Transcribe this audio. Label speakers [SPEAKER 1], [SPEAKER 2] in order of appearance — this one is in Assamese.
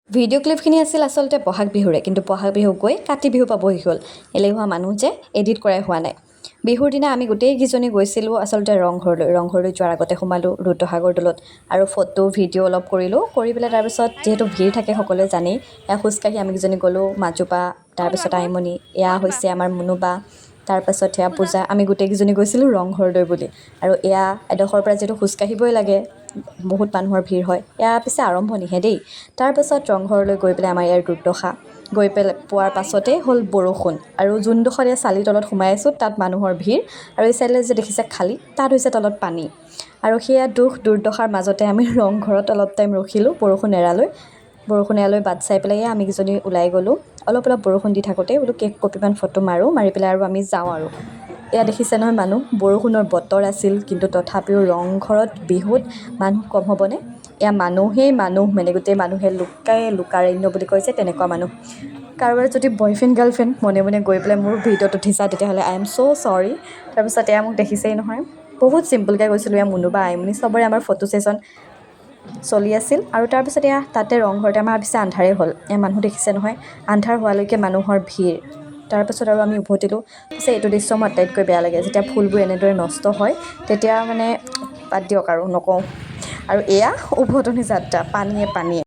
[SPEAKER 1] ভিডিঅ' ক্লিপখিনি আছিল আচলতে বহাগ বিহুৰে, কিন্তু বহাগ বিহু গৈ কাতি বিহু পাবহি হ'ল। এলেহুৱা মানুহ যে এডিট কৰাই হোৱা নাই। বিহুৰ দিনা আমি গোটেইকেইজনী গৈছিলোঁ আচলতে ৰংঘৰলৈ যোৱাৰ আগতে সোমালোঁ ৰুদ্ৰসাগৰ দৌলত আৰু ফটো ভিডিঅ' অলপ কৰিলোঁ। কৰি পেলাই তাৰপিছত যিহেতু ভিৰ থাকে সকলোৱে জানেই, এয়া খোজকাঢ়ি আমি কেইজনী গ'লোঁ। মাজুবা, তাৰপিছত আইমণি, এয়া হৈছে আমাৰ মুনুবা, তাৰপাছত সেয়া পূজা, আমি গোটেইকেইজনী গৈছিলোঁ ৰংঘৰলৈ বুলি। আৰু এয়া এডোখৰৰ পৰা যিহেতু খোজকাঢ়িবই লাগে, বহুত মানুহৰ ভিৰ হয়। এয়া পিছে আৰম্ভণিহে দেই। তাৰপাছত ৰংঘৰলৈ গৈ পেলাই আমাৰ ইয়াৰ দুৰ্দশা, গৈ পেলাই পোৱাৰ পাছতেই হ'ল বৰষুণ। আৰু যোনডোখৰ এই চালি তলত সোমাই আছোঁ তাত মানুহৰ ভিৰ, আৰু এই চাইডে যে দেখিছে খালী, তাত হৈছে তলত পানী। আৰু সেয়া দুখ দুৰ্দশাৰ মাজতে আমি ৰংঘৰত অলপ টাইম ৰখিলোঁ বৰষুণ এৰালৈ বাট চাই পেলাই আমি কেইজনী ওলাই গ'লোঁ। অলপ বৰষুণ দি থাকোঁতেই বোলো কেইকপিমান ফটো মাৰি পেলাই আৰু আমি যাওঁ আৰু। এয়া দেখিছে নহয় মানুহ, বৰষুণৰ বতৰ আছিল, কিন্তু তথাপিও ৰংঘৰত বিহুত মানুহ কম হ'বনে? এয়া মানুহেই মানুহ, মানে গোটেই মানুহে লোকাৰণ্য বুলি কয় যে তেনেকুৱা মানুহ। কাৰোবাৰ যদি বয়ফ্ৰেণ্ড গাৰ্লফ্ৰেণ্ড মনে মনে গৈ পেলাই মোৰ ভিডিঅ'ত উঠিছা, তেতিয়াহ'লে আই এম ছ' চৰি। তাৰপিছত এয়া মোক দেখিছেই নহয়, বহুত চিম্পুলকৈ গৈছিলোঁ। এয়া মুনুবা আইমণি চবৰে আমাৰ ফটো ছেশ্যন চলি আছিল। আৰু তাৰপিছত এয়া তাতে ৰংঘৰতে আমাৰ পিছে আন্ধাৰেই হ'ল। এয়া মানুহ দেখিছে নহয়, আন্ধাৰ হোৱালৈকে মানুহৰ ভিৰ। তাৰপাছত আৰু আমি উভতিলোঁ। পিছে এইটো দৃশ্য মোৰ আটাইতকৈ বেয়া লাগে, যেতিয়া ফুলবোৰ এনেদৰে নষ্ট হয়, তেতিয়া মানে বাদ দিয়ক আৰু নকওঁ। আৰু এয়া উভতনি যাত্ৰা, পানীয়ে